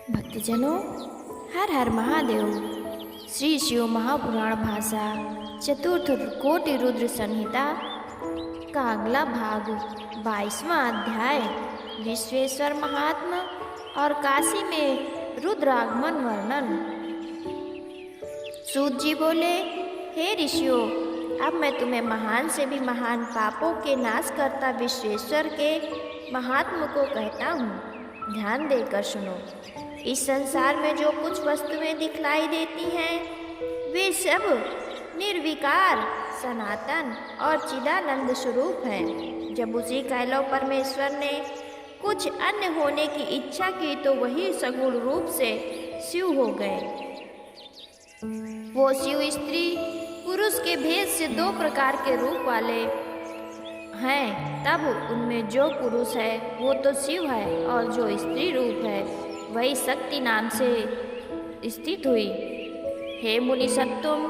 भक्तजनों, हर हर महादेव। श्री शिव महापुराण भाषा चतुर्थ कोटि रुद्र संहिता का अगला भाग 22वां अध्याय विश्वेश्वर महात्मा और काशी में रुद्र आगमन वर्णन। सूत जी बोले, हे ऋषियों, अब मैं तुम्हें महान से भी महान पापों के नाश करता विश्वेश्वर के महात्मा को कहता हूँ। ध्यान देकर सुनो। इस संसार में जो कुछ वस्तुएं दिखलाई देती हैं वे सब निर्विकार, सनातन और चिदानंद स्वरूप हैं। जब उसी कैलव परमेश्वर ने कुछ अन्य होने की इच्छा की तो वही सगुण रूप से शिव हो गए। वो शिव स्त्री पुरुष के भेद से दो प्रकार के रूप वाले हैं। तब उनमें जो पुरुष है वो तो शिव है और जो स्त्री रूप है वही शक्ति नाम से स्थित हुई। हे मुनि सत्तुम,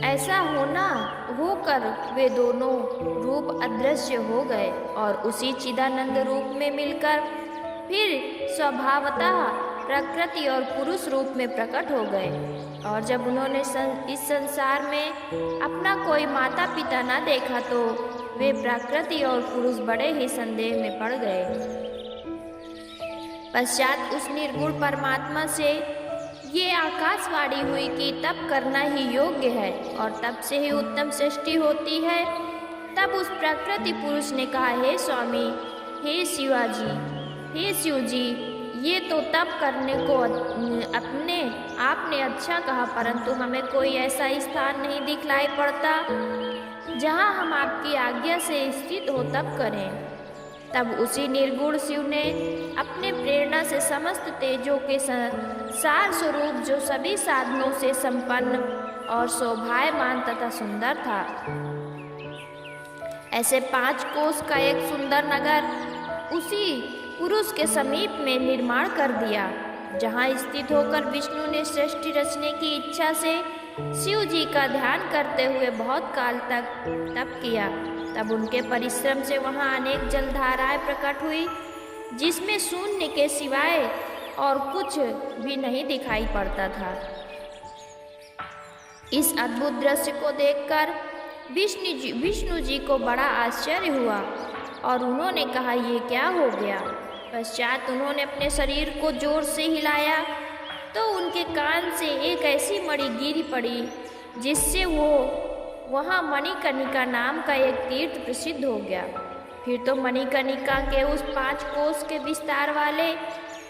ऐसा होकर वे दोनों रूप अदृश्य हो गए और उसी चिदानंद रूप में मिलकर फिर स्वभावतः प्रकृति और पुरुष रूप में प्रकट हो गए। और जब उन्होंने इस संसार में अपना कोई माता पिता न देखा तो वे प्रकृति और पुरुष बड़े ही संदेह में पड़ गए। पश्चात उस निर्गुण परमात्मा से ये आकाशवाणी हुई कि तप करना ही योग्य है और तप से ही उत्तम सृष्टि होती है। तब उस प्रकृति पुरुष ने कहा, हे स्वामी, हे शिवाजी, हे शिव जी, ये तो तप करने को आपने अच्छा कहा, परंतु हमें कोई ऐसा स्थान नहीं दिखलाई पड़ता जहाँ हम आपकी आज्ञा से स्थित हो तप करें। तब उसी निर्गुण शिव ने अपने प्रेरणा से समस्त तेजों के सार स्वरूप, जो सभी साधनों से संपन्न और शोभायमान तथा सुंदर था, ऐसे 5 कोस का एक सुंदर नगर उसी पुरुष के समीप में निर्माण कर दिया, जहाँ स्थित होकर विष्णु ने सृष्टि रचने की इच्छा से शिव जी का ध्यान करते हुए बहुत काल तक तप किया। तब उनके परिश्रम से वहाँ अनेक जलधाराएं प्रकट हुई, जिसमें शून्य के सिवाय और कुछ भी नहीं दिखाई पड़ता था। इस अद्भुत दृश्य को देखकर विष्णु जी को बड़ा आश्चर्य हुआ और उन्होंने कहा, ये क्या हो गया। पश्चात उन्होंने अपने शरीर को जोर से हिलाया तो उनके कान से एक ऐसी मणि गिर पड़ी जिससे वहाँ मणिकर्णिका नाम का एक तीर्थ प्रसिद्ध हो गया। फिर तो मणिकर्णिका के उस 5 कोस के विस्तार वाले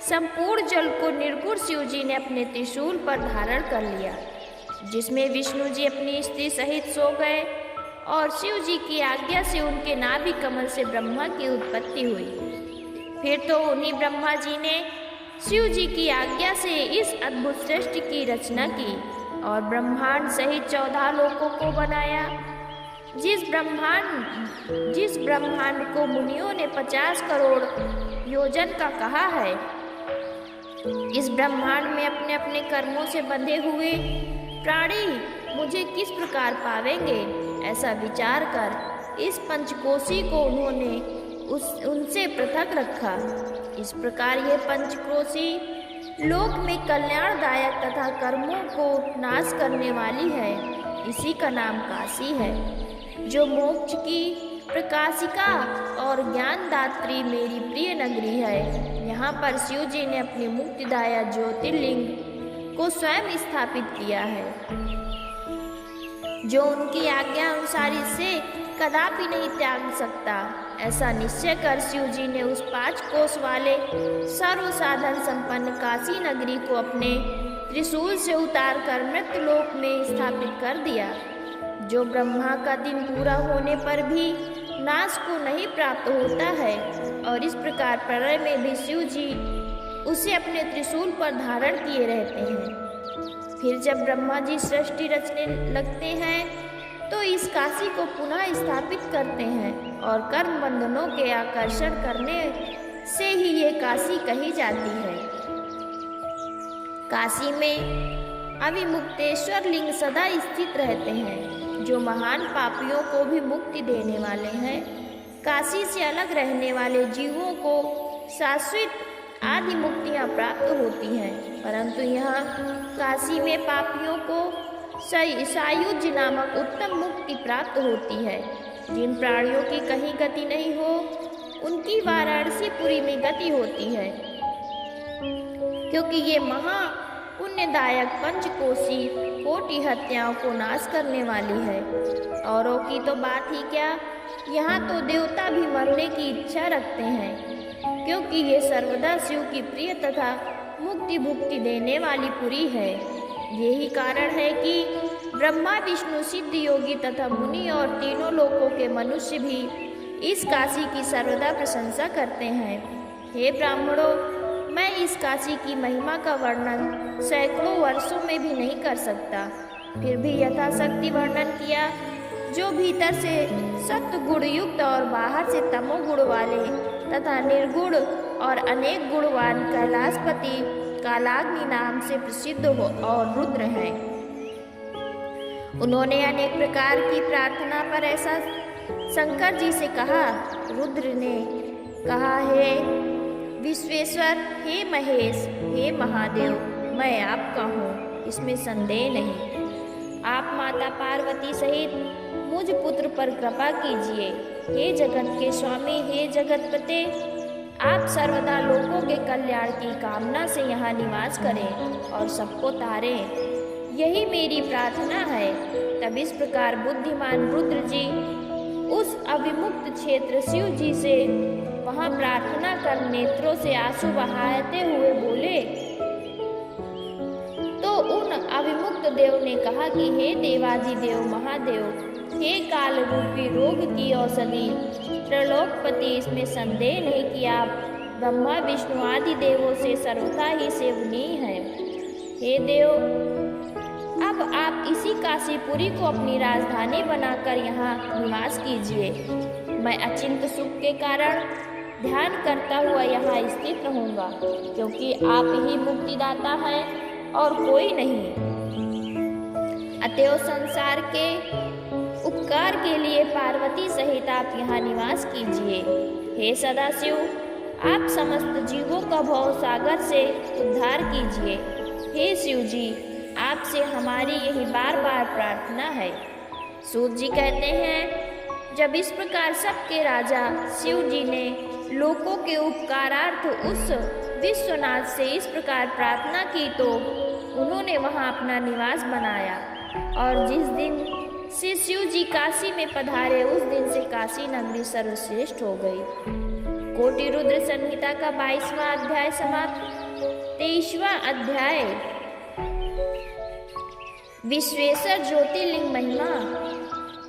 संपूर्ण जल को निर्गुण शिव जी ने अपने त्रिशूल पर धारण कर लिया, जिसमें विष्णु जी अपनी स्त्री सहित सो गए और शिव जी की आज्ञा से उनके नाभि कमल से ब्रह्मा की उत्पत्ति हुई। फिर तो उन्हीं ब्रह्मा जी ने शिव जी की आज्ञा से इस अद्भुत सृष्टि की रचना की और ब्रह्मांड सहित 14 लोकों को बनाया। जिस ब्रह्मांड को मुनियों ने 50 करोड़ योजन का कहा है, इस ब्रह्मांड में अपने अपने कर्मों से बंधे हुए प्राणी मुझे किस प्रकार पावेंगे, ऐसा विचार कर इस पंचकोशी को उन्होंने उनसे पृथक रखा। इस प्रकार ये पंचकोशी लोक में कल्याणदायक तथा कर्मों को नाश करने वाली है। इसी का नाम काशी है, जो मोक्ष की प्रकाशिका और ज्ञानदात्री मेरी प्रिय नगरी है। यहाँ पर शिव जी ने अपनी मुक्तिदायक ज्योतिर्लिंग को स्वयं स्थापित किया है, जो उनकी आज्ञा अनुसार इसे कदापि नहीं त्याग सकता। ऐसा निश्चय कर शिव जी ने उस 5 कोस वाले सर्व साधन संपन्न काशी नगरी को अपने त्रिशूल से उतार कर मृत्युलोक में स्थापित कर दिया, जो ब्रह्मा का दिन पूरा होने पर भी नाश को नहीं प्राप्त होता है। और इस प्रकार प्रलय में भी शिव जी उसे अपने त्रिशूल पर धारण किए रहते हैं। फिर जब ब्रह्मा जी सृष्टि रचने लगते हैं तो इस काशी को पुनः स्थापित करते हैं और कर्म बंधनों के आकर्षण करने से ही ये काशी कही जाती है। काशी में अविमुक्तेश्वर लिंग सदा स्थित रहते हैं, जो महान पापियों को भी मुक्ति देने वाले हैं। काशी से अलग रहने वाले जीवों को शाश्वत आदि मुक्तियाँ प्राप्त होती हैं, परंतु यहाँ काशी में पापियों को सायुज्य नामक उत्तम मुक्ति प्राप्त होती है। जिन प्राणियों की कहीं गति नहीं हो उनकी वाराणसीपुरी में गति होती है, क्योंकि ये महा पुण्यदायक पंचकोशी कोटि हत्याओं को नाश करने वाली है। औरों की तो बात ही क्या, यहाँ तो देवता भी मरने की इच्छा रखते हैं, क्योंकि ये सर्वदा शिव की प्रिय तथा मुक्ति भुक्ति देने वाली पुरी है। यही कारण है कि ब्रह्मा विष्णु सिद्ध योगी तथा मुनि और तीनों लोकों के मनुष्य भी इस काशी की सर्वदा प्रशंसा करते हैं। हे ब्राह्मणों, मैं इस काशी की महिमा का वर्णन सैकड़ों वर्षों में भी नहीं कर सकता, फिर भी यथाशक्ति वर्णन किया। जो भीतर से सत्व गुण युक्त और बाहर से तमोगुण वाले तथा निर्गुण और अनेक गुणवान कैलाशपति कालाग्नि नाम से प्रसिद्ध हो और रुद्र हैं। उन्होंने अनेक प्रकार की प्रार्थना पर ऐसा शंकर जी से कहा। रुद्र ने कहा, हे विश्वेश्वर, हे महेश, हे महादेव, मैं आपका हूँ, इसमें संदेह नहीं। आप माता पार्वती सहित मुझ पुत्र पर कृपा कीजिए। हे जगत के स्वामी, हे जगतपते, आप सर्वदा लोगों के कल्याण की कामना से यहाँ निवास करें और सबको तारें, यही मेरी प्रार्थना है। तब इस प्रकार बुद्धिमान रुद्र जी उस अविमुक्त क्षेत्र शिव जी से वहाँ प्रार्थना कर नेत्रों से आंसू बहाते हुए बोले। तो उन अविमुक्त देव ने कहा कि हे देवादिदेव महादेव, हे काल रूपी रोग की औषधि त्रिलोकपति, इसमें संदेह नहीं कि आप ब्रह्मा विष्णु आदि देवों से सर्वथा ही सेवनीय हैं। हे देव, अब आप इसी काशीपुरी को अपनी राजधानी बनाकर यहाँ निवास कीजिए। मैं अचिंत सुख के कारण ध्यान करता हुआ यहाँ स्थित रहूँगा, क्योंकि आप ही मुक्तिदाता हैं और कोई नहीं। अतएव संसार के उपकार के लिए पार्वती सहित आप यहाँ निवास कीजिए। हे सदाशिव, आप समस्त जीवों का भव सागर से उद्धार कीजिए। हे शिव जी, आपसे हमारी यही बार बार प्रार्थना है। सूत जी कहते हैं, जब इस प्रकार सबके राजा शिव जी ने लोकों के उपकारार्थ उस विश्वनाथ से इस प्रकार प्रार्थना की तो उन्होंने वहाँ अपना निवास बनाया। और जिस दिन से शिव जी काशी में पधारे उस दिन से काशी नगरी सर्वश्रेष्ठ हो गई। कोटि रुद्र संहिता का 22वां अध्याय समाप्त। 23वां अध्याय विश्वेश्वर ज्योतिर्लिंग महिमा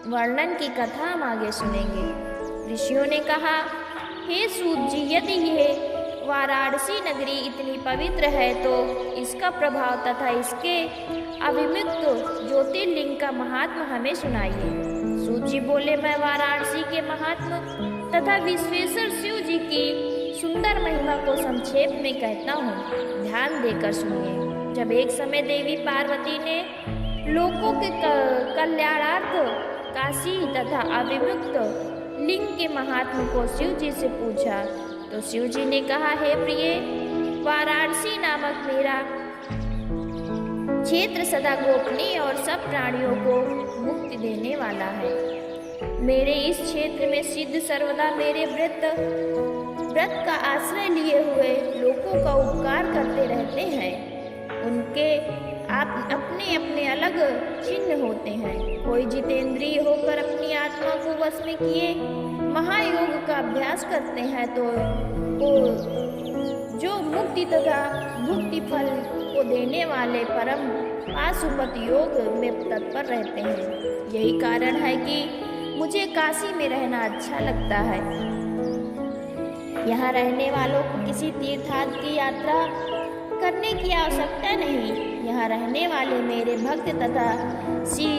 वर्णन की कथा हम आगे सुनेंगे। ऋषियों ने कहा, हे सूत जी, यदि यह वाराणसी नगरी इतनी पवित्र है तो इसका प्रभाव तथा इसके अविमुक्त ज्योतिर्लिंग का महात्मा हमें सुनाइए। सूत जी बोले, मैं वाराणसी के महात्मा तथा विश्वेश्वर शिव जी की सुंदर महिमा को संक्षेप में कहता हूँ, ध्यान देकर सुनिए। जब एक समय देवी पार्वती ने लोकों के कल्याणार्थ काशी तथा अविमुक्त लिंग के महात्मा को शिव जी से पूछा तो शिव जी ने कहा, हे प्रिय, वाराणसी नामक मेरा क्षेत्र सदा गोपनीय और सब प्राणियों को मुक्ति देने वाला है। मेरे इस क्षेत्र में सिद्ध सर्वदा मेरे व्रत का आश्रय लिए हुए लोगों का उपकार करते रहते हैं। उनके आप अपने अपने अलग चिन्ह होते हैं। कोई जितेंद्रिय होकर अपनी आत्मा को वश में किए महायोग का अभ्यास करते हैं तो जो मुक्ति तथा भुक्ति फल को देने वाले परम पाशुपत योग में तत्पर रहते हैं। यही कारण है कि मुझे काशी में रहना अच्छा लगता है। यहाँ रहने वालों को किसी तीर्थाटन की यात्रा करने की आवश्यकता नहीं। यहाँ रहने वाले मेरे भक्त तथा श्री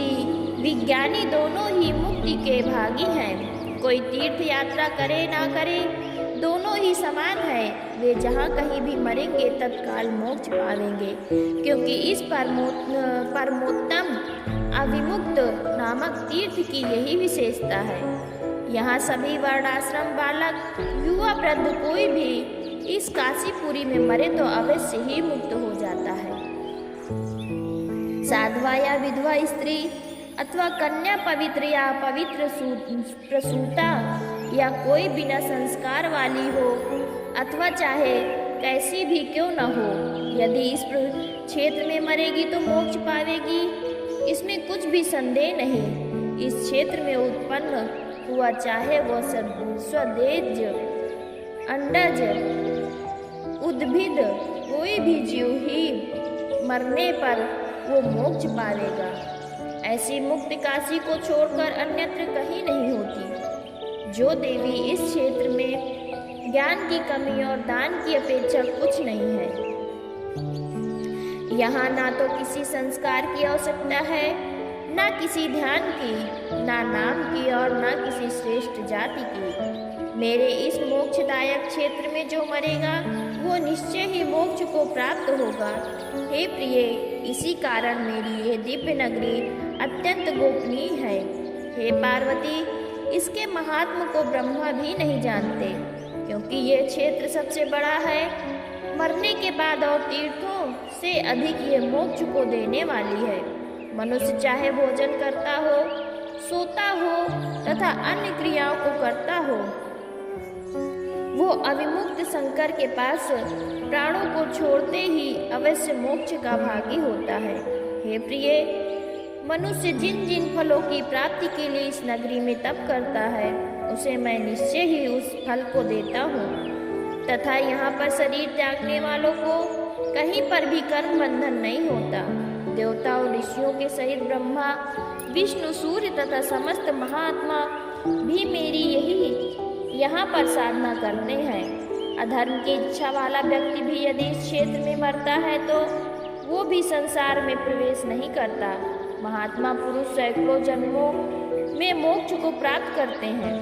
विज्ञानी दोनों ही मुक्ति के भागी हैं। कोई तीर्थ यात्रा करे ना करे, दोनों ही समान है। वे जहाँ कहीं भी मरेंगे तत्काल मोक्ष पावेंगे, क्योंकि इस परमोत्तम अविमुक्त नामक तीर्थ की यही विशेषता है। यहाँ सभी वर्णाश्रम बालक युवा वृद्ध कोई भी इस काशीपुरी में मरे तो अवश्य ही मुक्त हो जाता है। साधवा या विधवा स्त्री अथवा कन्या पवित्र या पवित्र प्रसूता या कोई बिना संस्कार वाली हो अथवा चाहे कैसी भी क्यों न हो, यदि इस क्षेत्र में मरेगी तो मोक्ष पावेगी, इसमें कुछ भी संदेह नहीं। इस क्षेत्र में उत्पन्न हुआ चाहे वह स्वदेज, अंडज, उद्भिद कोई भी जीव ही मरने पर वो मोक्ष पावेगा। ऐसी मुक्त काशी को छोड़कर अन्यत्र कहीं नहीं होती। जो देवी इस क्षेत्र में ज्ञान की कमी और दान की अपेक्षा कुछ नहीं है। यहाँ ना तो किसी संस्कार की आवश्यकता है, ना किसी ध्यान की, ना नाम की और ना किसी श्रेष्ठ जाति की। मेरे इस मोक्षदायक क्षेत्र में जो मरेगा वो निश्चय ही मोक्ष को प्राप्त होगा। हे प्रिय, इसी कारण मेरी ये दिव्य नगरी अत्यंत गोपनीय है। हे पार्वती, इसके महात्म को ब्रह्मा भी नहीं जानते, क्योंकि ये क्षेत्र सबसे बड़ा है। मरने के बाद और तीर्थों से अधिक ये मोक्ष को देने वाली है। मनुष्य चाहे भोजन करता हो, सोता हो तथा अन्य क्रियाओं को करता हो, वो अविमुक्त शंकर के पास प्राणों को छोड़ते ही अवश्य मोक्ष का भागी होता है। हे प्रिय, मनुष्य जिन जिन फलों की प्राप्ति के लिए इस नगरी में तप करता है, उसे मैं निश्चय ही उस फल को देता हूँ, तथा यहाँ पर शरीर त्यागने वालों को कहीं पर भी कर्म बंधन नहीं होता। देवता और ऋषियों के सहित ब्रह्मा, विष्णु, सूर्य तथा समस्त महात्मा भी मेरी यही यहाँ पर साधना करते हैं। अधर्म की इच्छा वाला व्यक्ति भी यदि इस क्षेत्र में मरता है तो वो भी संसार में प्रवेश नहीं करता। महात्मा पुरुष सैकड़ों जन्मों में मोक्ष को प्राप्त करते हैं,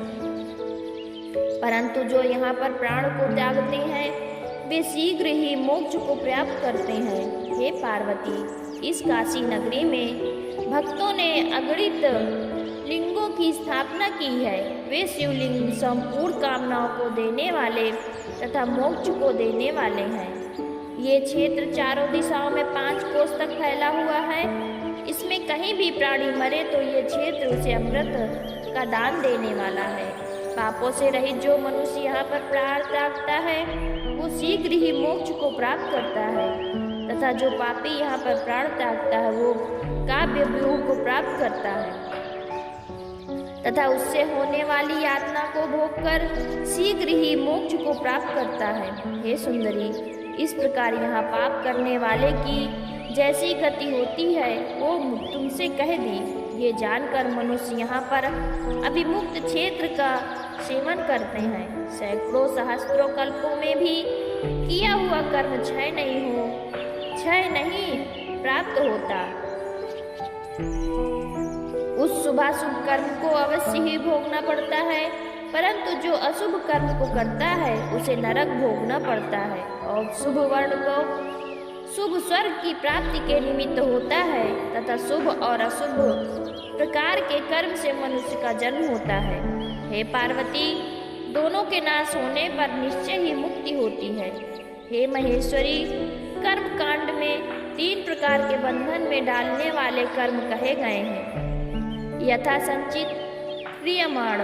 परंतु जो यहाँ पर प्राण को त्यागते हैं वे शीघ्र ही मोक्ष को प्राप्त करते हैं। हे पार्वती, इस काशी नगरी में भक्तों ने अगणित लिंगों की स्थापना की है। वे शिवलिंग संपूर्ण कामनाओं को देने वाले तथा मोक्ष को देने वाले हैं। ये क्षेत्र चारों दिशाओं में 5 कोस तक फैला हुआ है। इसमें कहीं भी प्राणी मरे तो ये क्षेत्र उसे अमृत का दान देने वाला है। पापों से रहित जो मनुष्य यहाँ पर प्राण त्यागता है वो शीघ्र ही मोक्ष को प्राप्त करता है, तथा जो पापी यहाँ पर प्राण त्यागता है वो काव्य व्यूह को प्राप्त करता है तथा उससे होने वाली यातना को भोगकर शीघ्र ही मोक्ष को प्राप्त करता है। हे सुंदरी, इस प्रकार यहाँ पाप करने वाले की जैसी गति होती है वो तुमसे कह दी। ये जानकर मनुष्य यहाँ पर अभिमुक्त क्षेत्र का सेवन करते हैं। सैकड़ों सहस्त्रों कल्पों में भी किया हुआ कर्म क्षय नहीं प्राप्त होता। उस शुभाशुभ कर्म को अवश्य ही भोगना पड़ता है, परंतु जो अशुभ कर्म को करता है उसे नरक भोगना पड़ता है। और शुभ वर्ण को शुभ स्वर्ग की प्राप्ति के निमित्त होता है, तथा शुभ और अशुभ प्रकार के कर्म से मनुष्य का जन्म होता है। हे पार्वती, दोनों के नाश होने पर निश्चय ही मुक्ति होती है। हे महेश्वरी, कर्म कांड में 3 प्रकार के बंधन में डालने वाले कर्म कहे गए हैं, यथा संचित, क्रियमाण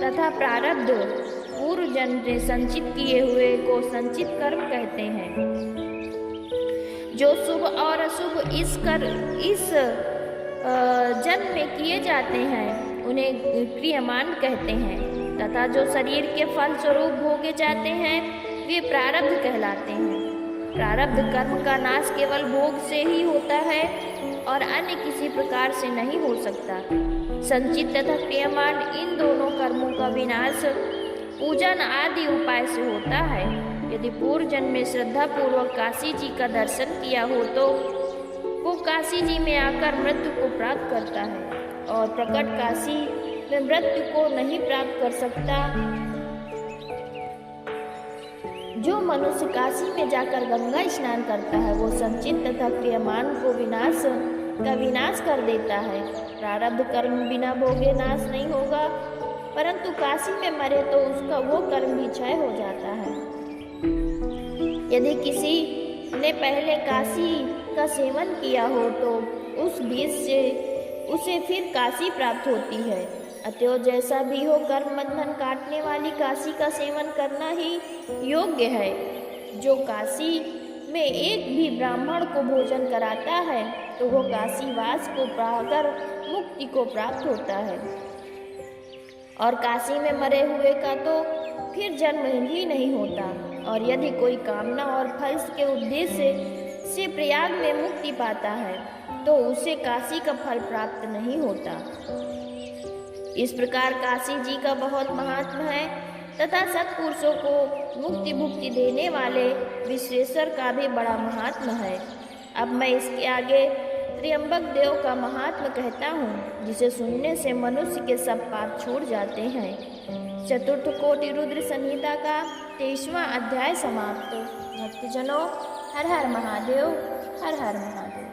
तथा प्रारब्ध। पूर्व जन्म में संचित किए हुए को संचित कर्म कहते हैं। जो शुभ और अशुभ इस जन्म में किए जाते हैं उन्हें क्रियमान कहते हैं, तथा जो शरीर के फल स्वरूप भोगे जाते हैं वे प्रारब्ध कहलाते हैं। प्रारब्ध कर्म का नाश केवल भोग से ही होता है और अन्य किसी प्रकार से नहीं हो सकता। संचित तथा क्रियमान इन दोनों कर्मों का विनाश पूजन आदि उपाय से होता है। यदि पूर्व जन्म में श्रद्धा पूर्वक काशी जी का दर्शन किया हो तो वो काशी जी में आकर मृत्यु को प्राप्त करता है, और प्रकट काशी में मृत्यु को नहीं प्राप्त कर सकता। जो मनुष्य काशी में जाकर गंगा स्नान करता है वो संचित तथा क्रियमान को विनाश कर देता है। प्रारब्ध कर्म बिना भोगे नाश नहीं होगा, परंतु काशी में मरे तो उसका वो कर्म भी क्षय हो जाता है। यदि किसी ने पहले काशी का सेवन किया हो तो उस बीज से उसे फिर काशी प्राप्त होती है। अतएव जैसा भी हो कर्म बंधन काटने वाली काशी का सेवन करना ही योग्य है। जो काशी में एक भी ब्राह्मण को भोजन कराता है तो वो काशीवास को पाकर मुक्ति को प्राप्त होता है, और काशी में मरे हुए का तो फिर जन्म ही नहीं होता। और यदि कोई कामना और फल के उद्देश्य से प्रयाग में मुक्ति पाता है तो उसे काशी का फल प्राप्त नहीं होता। इस प्रकार काशी जी का बहुत महात्मा है तथा सत्पुरुषों को मुक्ति भुक्ति देने वाले विश्वेश्वर का भी बड़ा महात्मा है। अब मैं इसके आगे त्र्यंबक देव का महात्मा कहता हूँ, जिसे सुनने से मनुष्य के सब पाप छूट जाते हैं। चतुर्थ कोटि रुद्र संहिता का 23वां अध्याय समाप्त। भक्तजनों, हर हर महादेव, हर हर महादेव।